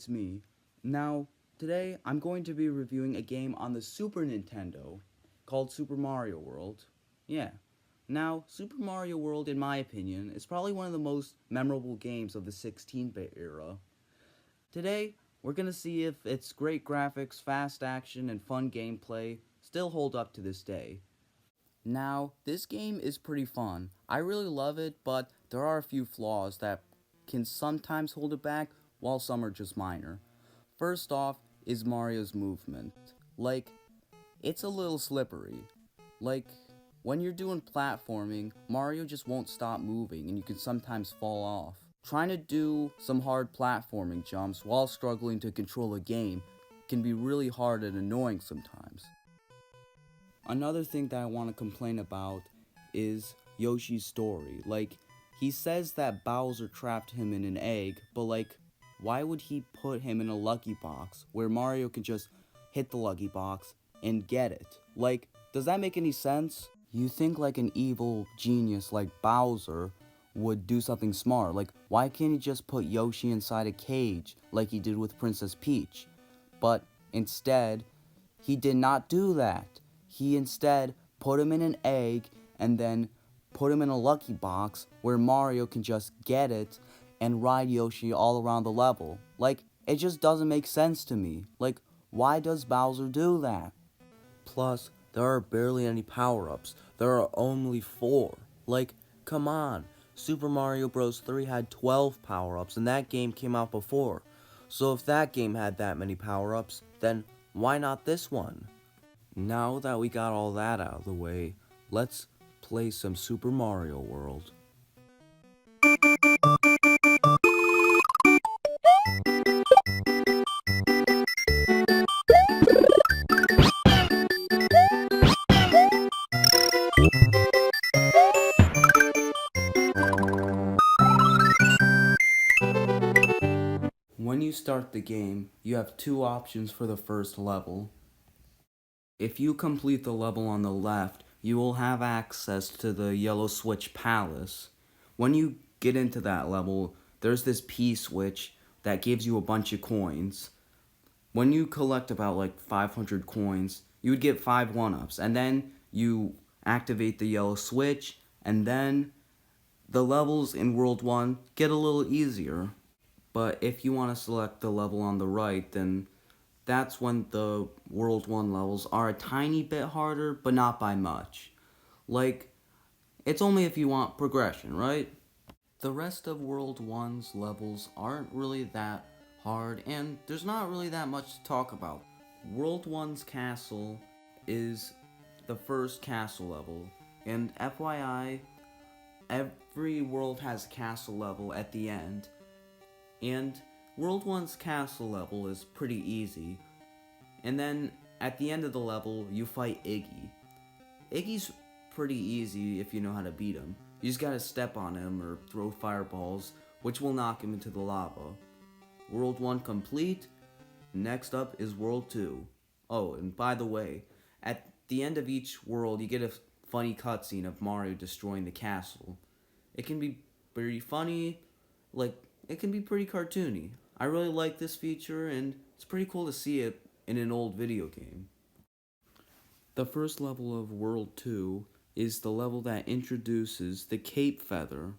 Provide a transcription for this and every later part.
it's me. Now, today I'm going to be reviewing a game on the Super Nintendo called Super Mario World. Yeah. Now, Super Mario World, in my opinion, is probably one of the most memorable games of the 16-bit era. Today, we're going to see if its great graphics, fast action, and fun gameplay still hold up to this day. Now, this game is pretty fun. I really love it, but there are a few flaws that can sometimes hold it back, while some are just minor. First off is Mario's movement. Like, it's a little slippery. Like, when you're doing platforming, Mario just won't stop moving and you can sometimes fall off. Trying to do some hard platforming jumps while struggling to control a game can be really hard and annoying sometimes. Another thing that I want to complain about is Yoshi's story. Like, he says that Bowser trapped him in an egg, but like, why would he put him in a lucky box where Mario can just hit the lucky box and get it? Like, does that make any sense? You think like an evil genius like Bowser would do something smart. Like, why can't he just put Yoshi inside a cage like he did with Princess Peach? But instead, he did not do that. He instead put him in an egg and then put him in a lucky box where Mario can just get it and ride Yoshi all around the level. Like, it just doesn't make sense to me. Like, why does Bowser do that? Plus, there are barely any power-ups. There are only 4. Like, come on. Super Mario Bros. 3 had 12 power-ups and that game came out before. So if that game had that many power-ups, then why not this one? Now that we got all that out of the way, let's play some Super Mario World. When you start the game, you have 2 options for the first level. If you complete the level on the left, you will have access to the Yellow Switch Palace. When you get into that level, there's this P-switch that gives you a bunch of coins. When you collect about like 500 coins, you would get 5 1-ups, and then you activate the yellow switch, and then the levels in World 1 get a little easier. But if you want to select the level on the right, then that's when the World 1 levels are a tiny bit harder, but not by much. Like, it's only if you want progression, right? The rest of World 1's levels aren't really that hard, and there's not really that much to talk about. World 1's castle is the first castle level, and FYI, every world has a castle level at the end, and World 1's castle level is pretty easy. And then, at the end of the level, you fight Iggy. Iggy's pretty easy if you know how to beat him. You just gotta step on him or throw fireballs, which will knock him into the lava. World 1 complete. Next up is World 2. Oh, and by the way, at the end of each world, you get a funny cutscene of Mario destroying the castle. It can be pretty funny, like, it can be pretty cartoony. I really like this feature, and it's pretty cool to see it in an old video game. The first level of World 2 is the level that introduces the Cape Feather.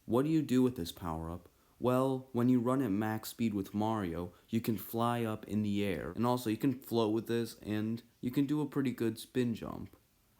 What do you do with this power-up? Well, when you run at max speed with Mario, you can fly up in the air. And also, you can float with this, and you can do a pretty good spin jump.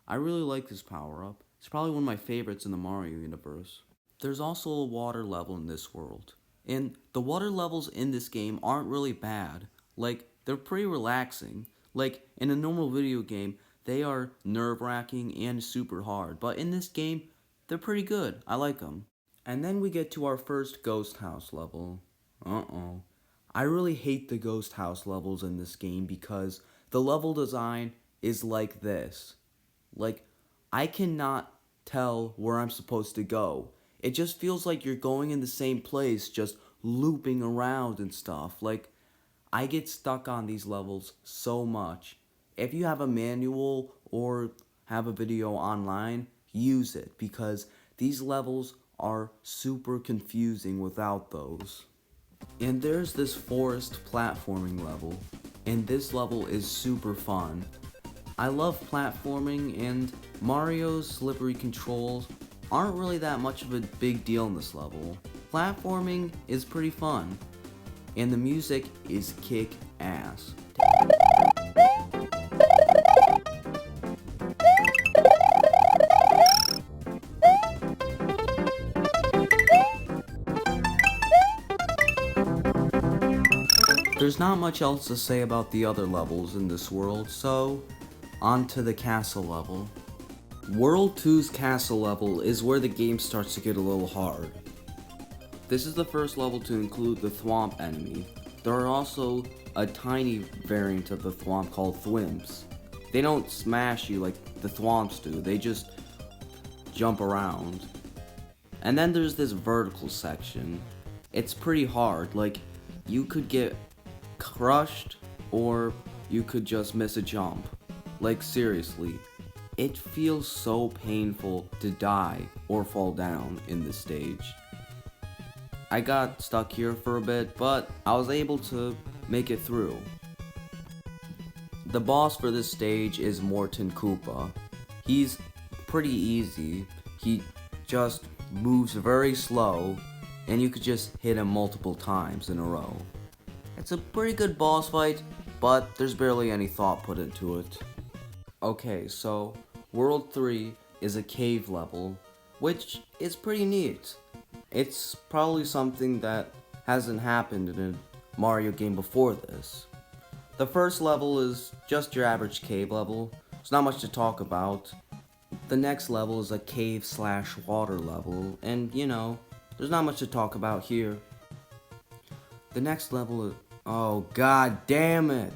I really like this power-up. It's probably one of my favorites in the Mario universe. There's also a water level in this world. And the water levels in this game aren't really bad. Like, they're pretty relaxing. Like, in a normal video game, they are nerve-wracking and super hard. But in this game, they're pretty good. I like them. And then we get to our first ghost house level. Uh-oh. I really hate the ghost house levels in this game because the level design is like this. Like, I cannot tell where I'm supposed to go. It just feels like you're going in the same place, just looping around and stuff. Like, I get stuck on these levels so much. If you have a manual or have a video online, use it because these levels are super confusing without those. And there's this forest platforming level, and this level is super fun. I love platforming, and Mario's slippery controls aren't really that much of a big deal in this level. Platforming is pretty fun, and the music is kick-ass. There's not much else to say about the other levels in this world, so on to the castle level. World 2's castle level is where the game starts to get a little hard. This is the first level to include the Thwomp enemy. There are also a tiny variant of the Thwomp called Thwimps. They don't smash you like the Thwomps do, they just jump around. And then there's this vertical section. It's pretty hard, like you could get crushed or you could just miss a jump. Like seriously, it feels so painful to die or fall down in this stage. I got stuck here for a bit, but I was able to make it through. The boss for this stage is Morton Koopa. He's pretty easy. He just moves very slow, and you could just hit him multiple times in a row. It's a pretty good boss fight, but there's barely any thought put into it. Okay, so World 3 is a cave level, which is pretty neat. It's probably something that hasn't happened in a Mario game before this. The first level is just your average cave level. There's not much to talk about. The next level is a cave/water level, and you know, there's not much to talk about here. The next level is... oh god damn it!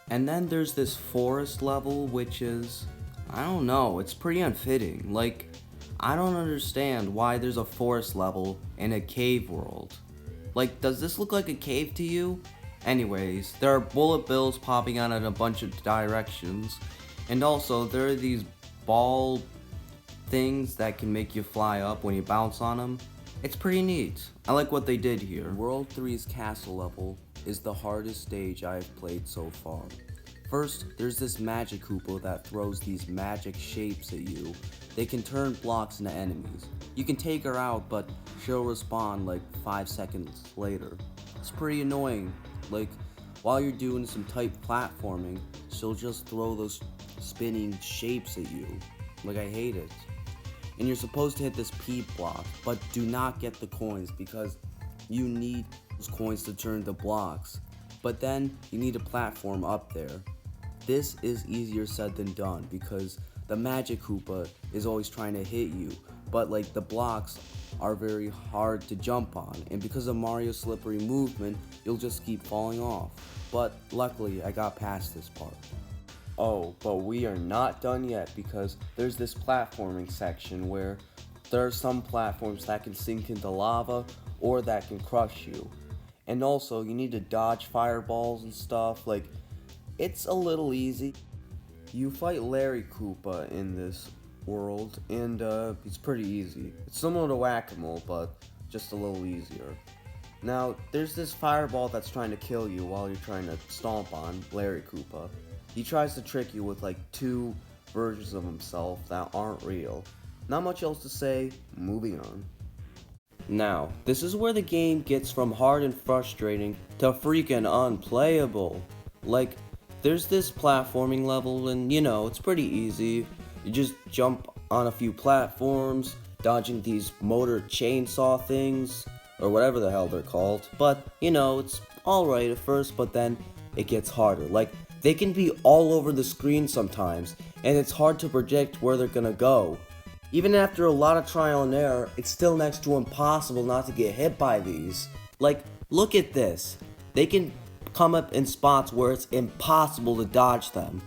And then there's this forest level, which is... I don't know, it's pretty unfitting. Like, I don't understand why there's a forest level in a cave world. Like, does this look like a cave to you? Anyways, there are bullet bills popping out in a bunch of directions. And also, there are these ball things that can make you fly up when you bounce on them. It's pretty neat. I like what they did here. World 3's castle level is the hardest stage I have played so far. First, there's this magic Koopa that throws these magic shapes at you. They can turn blocks into enemies. You can take her out, but she'll respawn like 5 seconds later. It's pretty annoying. Like, while you're doing some tight platforming, she'll just throw those spinning shapes at you. Like, I hate it. And you're supposed to hit this P block, but do not get the coins because you need those coins to turn the blocks. But then you need a platform up there. This is easier said than done because the magic Koopa is always trying to hit you, but like the blocks are very hard to jump on, and because of Mario's slippery movement, you'll just keep falling off. But luckily, I got past this part. Oh, but we are not done yet because there's this platforming section where there are some platforms that can sink into lava or that can crush you. And also, you need to dodge fireballs and stuff. Like, it's a little easy. You fight Larry Koopa in this world, and it's pretty easy. It's similar to Whack-A-Mole, but just a little easier. Now, there's this fireball that's trying to kill you while you're trying to stomp on Larry Koopa. He tries to trick you with like 2 versions of himself that aren't real. Not much else to say, moving on. Now, this is where the game gets from hard and frustrating to freaking unplayable. Like, there's this platforming level and you know, it's pretty easy. You just jump on a few platforms, dodging these motor chainsaw things, or whatever the hell they're called. But, you know, it's alright at first, but then it gets harder. Like, they can be all over the screen sometimes, and it's hard to predict where they're gonna go. Even after a lot of trial and error, it's still next to impossible not to get hit by these. Like, look at this. They can come up in spots where it's impossible to dodge them.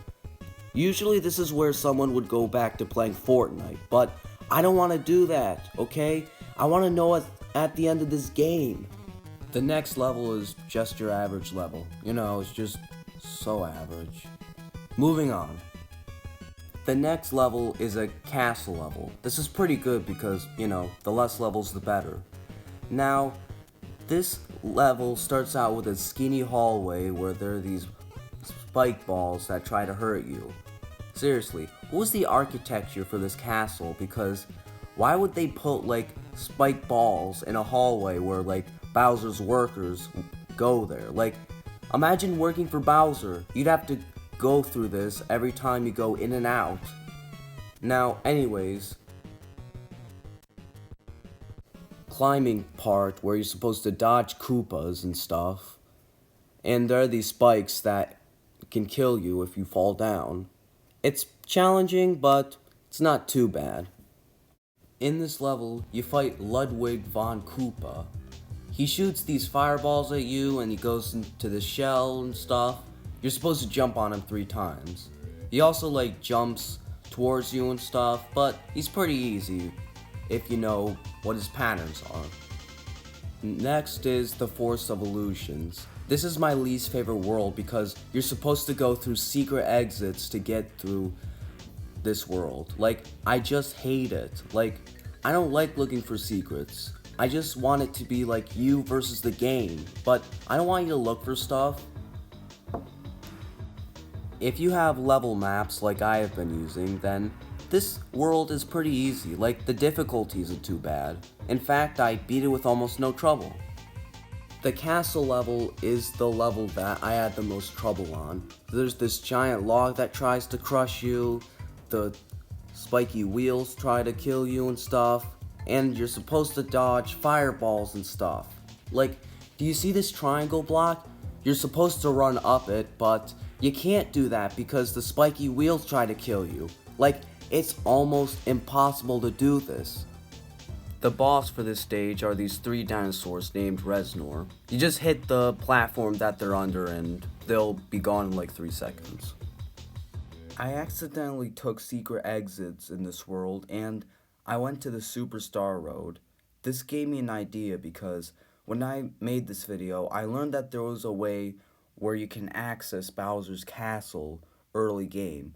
Usually this is where someone would go back to playing Fortnite, but I don't want to do that, okay? I want to know at the end of this game. The next level is just your average level. You know, it's just so average. Moving on. The next level is a castle level. This is pretty good because, you know, the less levels the better. Now, this level starts out with a skinny hallway where there are these spike balls that try to hurt you. Seriously, what was the architecture for this castle? Because why would they put like spike balls in a hallway where like Bowser's workers go there? Like, imagine working for Bowser. You'd have to go through this every time you go in and out. Now, anyways, climbing part where you're supposed to dodge Koopas and stuff. And there are these spikes that can kill you if you fall down. It's challenging, but it's not too bad. In this level, you fight Ludwig von Koopa. He shoots these fireballs at you and he goes into the shell and stuff. You're supposed to jump on him 3 times. He also like jumps towards you and stuff, but he's pretty easy if you know what his patterns are. Next is the Forest of Illusions. This is my least favorite world because you're supposed to go through secret exits to get through this world. Like, I just hate it. Like, I don't like looking for secrets. I just want it to be like you versus the game, but I don't want you to look for stuff. If you have level maps like I have been using, then this world is pretty easy. Like, the difficulty isn't too bad. In fact, I beat it with almost no trouble. The castle level is the level that I had the most trouble on. There's this giant log that tries to crush you, the spiky wheels try to kill you and stuff, and you're supposed to dodge fireballs and stuff. Like, do you see this triangle block? You're supposed to run up it, but you can't do that because the spiky wheels try to kill you. Like, it's almost impossible to do this. The boss for this stage are these 3 dinosaurs named Reznor. You just hit the platform that they're under and they'll be gone in like 3 seconds. I accidentally took secret exits in this world and I went to the Superstar Road. This gave me an idea because when I made this video, I learned that there was a way where you can access Bowser's castle early game.